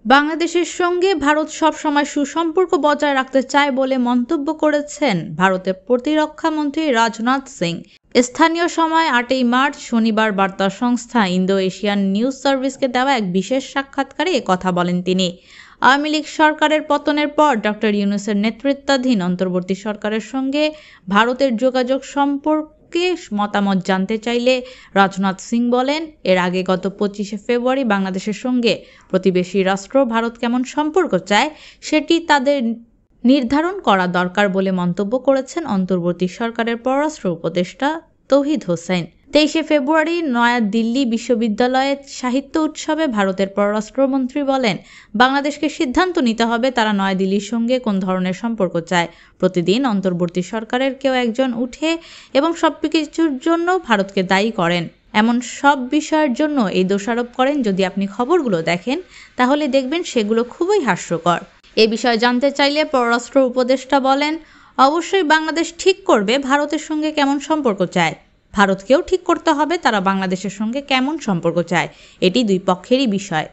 বাংলাদেশের সঙ্গে ভারত সবসময় সুসম্পর্ক বজায় রাখতে চায় বলে মন্তব্য করেছেন ভারতের প্রতিরক্ষা মন্ত্রী রাজনাথ সিং। স্থানীয় সময় ৮ই মার্চ শনিবার বার্তা সংস্থা ইন্দো এশিয়ান নিউজ সার্ভিসকে দেওয়া এক বিশেষ সাক্ষাৎকারে একথা বলেন তিনি। আওয়ামী লীগ সরকারের পতনের পর ডক্টর ইউনূসের নেতৃত্বাধীন অন্তর্বর্তী সরকারের সঙ্গে ভারতের যোগাযোগ সম্পর্কে মতামত জানতে চাইলে রাজনাথ সিং বলেন, এর আগে গত ২৫শে ফেব্রুয়ারি বাংলাদেশের সঙ্গে প্রতিবেশী রাষ্ট্র ভারত কেমন সম্পর্ক চায় সেটি তাদের নির্ধারণ করা দরকার বলে মন্তব্য করেছেন অন্তর্বর্তী সরকারের পররাষ্ট্র উপদেষ্টা তৌহিদ হোসেন। ২৩শে ফেব্রুয়ারি নয়াদিল্লি বিশ্ববিদ্যালয়ে সাহিত্য উৎসবে ভারতের পররাষ্ট্রমন্ত্রী বলেন, বাংলাদেশকে সিদ্ধান্ত নিতে হবে তারা নয়াদিল্লির সঙ্গে কোন ধরনের সম্পর্ক চায়। প্রতিদিন অন্তর্বর্তী সরকারের কেউ একজন উঠে এবং সবকিছুর জন্য ভারতকে দায়ী করেন। এমন সব বিষয়ের জন্য এই দোষারোপ করেন। যদি আপনি খবরগুলো দেখেন তাহলে দেখবেন সেগুলো খুবই হাস্যকর। এ বিষয়ে জানতে চাইলে পররাষ্ট্র উপদেষ্টা বলেন, অবশ্যই বাংলাদেশ ঠিক করবে ভারতের সঙ্গে কেমন সম্পর্ক চায়। ভারতকেও ঠিক করতে হবে তারা বাংলাদেশের সঙ্গে কেমন সম্পর্ক চায়। এটি দুই পক্ষেরই বিষয়।